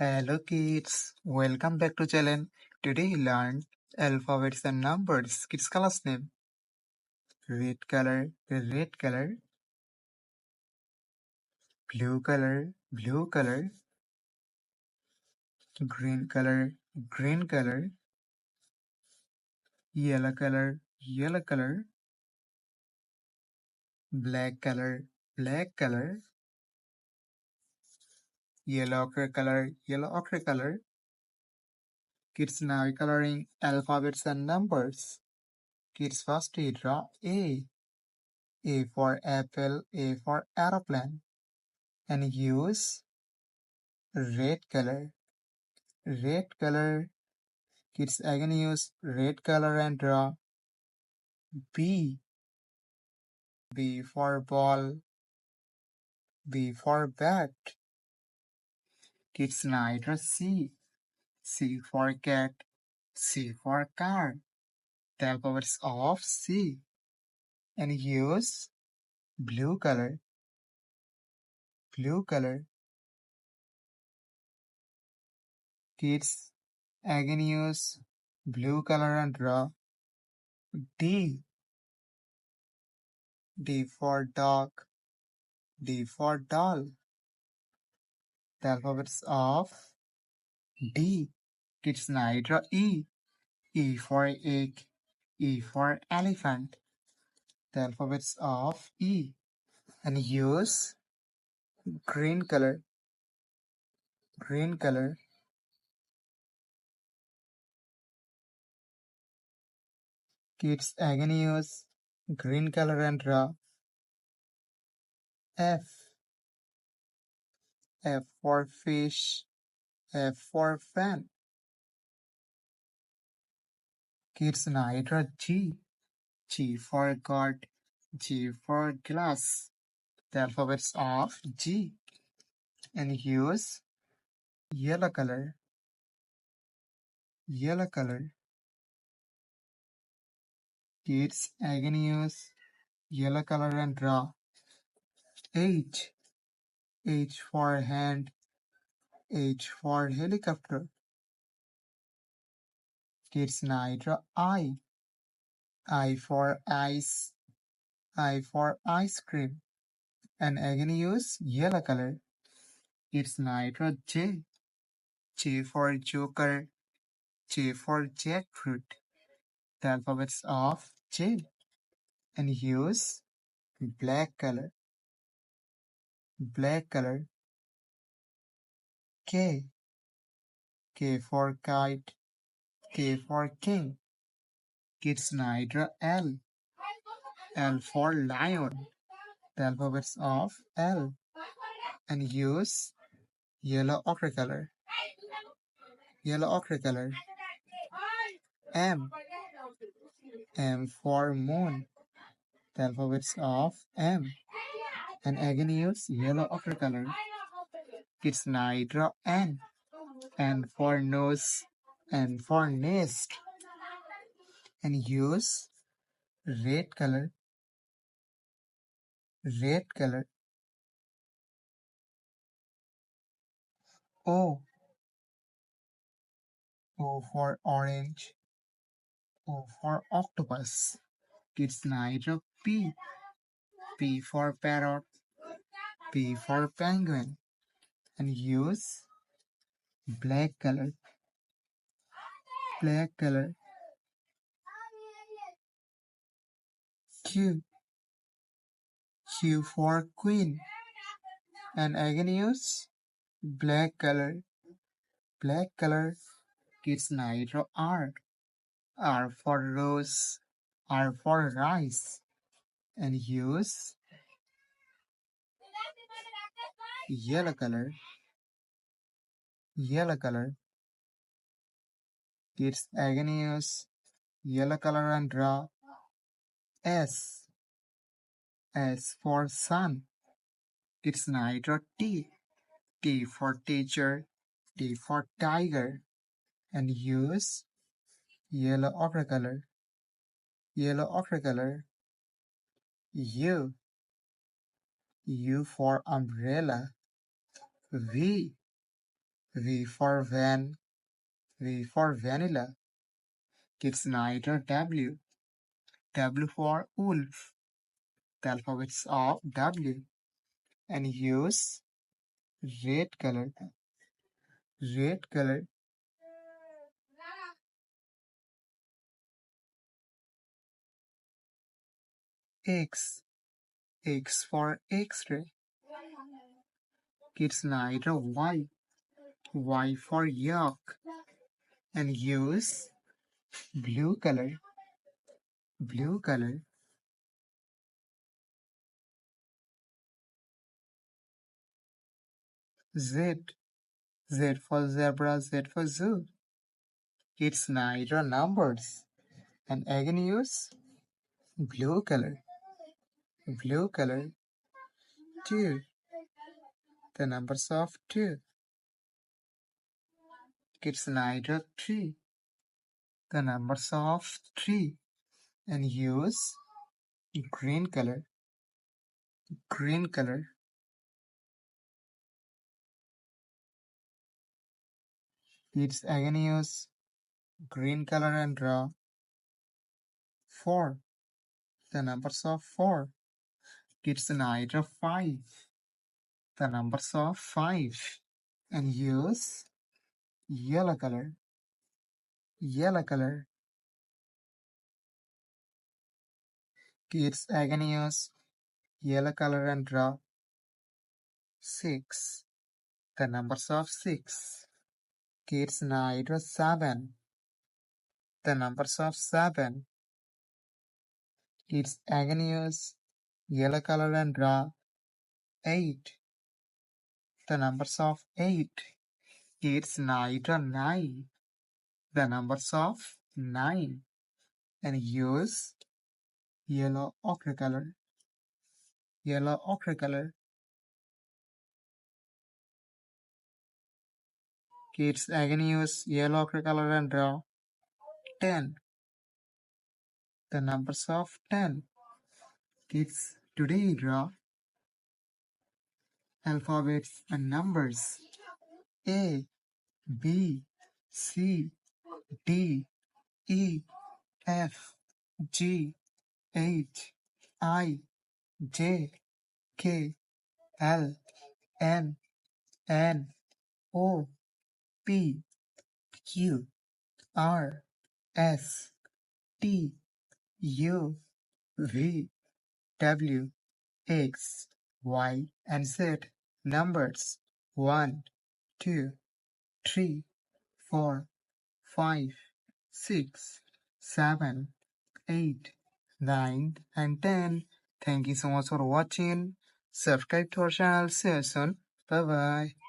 Hello kids, welcome back to channel. Today we learn alphabets and numbers. Kids colors name. Red color, blue color, green color, yellow color, black color, yellow ochre color. Kids now coloring alphabets and numbers. Kids first we draw A. A for apple, A for aeroplane. And use red color. Red color. Kids again use red color and draw B. B for ball. B for bat. Kids now draw C. C for cat. C for car. The alphabets of C. And use blue color. Blue color. Kids again use blue color and draw D. D for dog. D for doll. The alphabets of D. Kids now draw E. E for egg. E for elephant. The alphabets of E. And use green color. Green color. Kids again use green color and draw F. F for fish. F for fan. Kids now draw G. G for God. G for glass. The alphabets of G. And use yellow color. Yellow color. Kids again use yellow color and draw H. H for hand. H for helicopter. Kids now draw I. I for ice. I for ice cream. And again use yellow color. Kids now draw J. J for joker. J for jackfruit. The alphabets of J. And use black color. Black color. K. K for kite. K for king. Kids now draw L. L for lion. The alphabets of L. And use yellow ochre color. Yellow ochre color. M. M for moon. The alphabets of M. And again use yellow ochre color. Kids now draw N. N for nose. N for nest. And use red color. Red color. O. O for orange. O for octopus. Kids now draw P. P for parrot. P for penguin. And use black color. Black color. Q. Q for queen. And again use black color. Black color. Kids now draw R. R for rose. R for rice. And use yellow color. Yellow color. Kids again use yellow color and draw S. S for sun. Kids now draw T. T for teacher. T for tiger. And use yellow ochre color. Yellow ochre color. U. U for umbrella. V. V for van, V for vanilla. Kids neither W. W for wolf. The alphabets of W. And use red color. Red color. X. X for X-ray. Kids neither Y. Y for yolk. And use blue color. Blue color. Z. Z for zebra, Z for zoo. It's neither numbers. And again use blue color. Blue color. 2. The numbers of 2. It's neither 3. The numbers of 3. And use green color. Green color. It's again use green color and draw 4. The numbers of 4. It's neither 5. The numbers of 5. And use yellow color. Yellow color. Kids again use yellow color and draw 6. The numbers of 6. Kids neither 7. The numbers of 7. Kids again use yellow color and draw 8. The numbers of 8. Kids neither 9. The numbers of 9. And use yellow ochre color. Yellow ochre color. Kids again use yellow ochre color and draw 10. The numbers of 10. Kids today draw alphabets and numbers. A, B, C, D, E, F, G, H, I, J, K, L, M, N, O, P, Q, R, S, T, U, V, W, X, Y, and Z. Numbers 1, 2, 3, 4, 5, 6, 7, 8, 9, and 10. Thank you so much for watching. Subscribe to our channel. See you soon. Bye bye.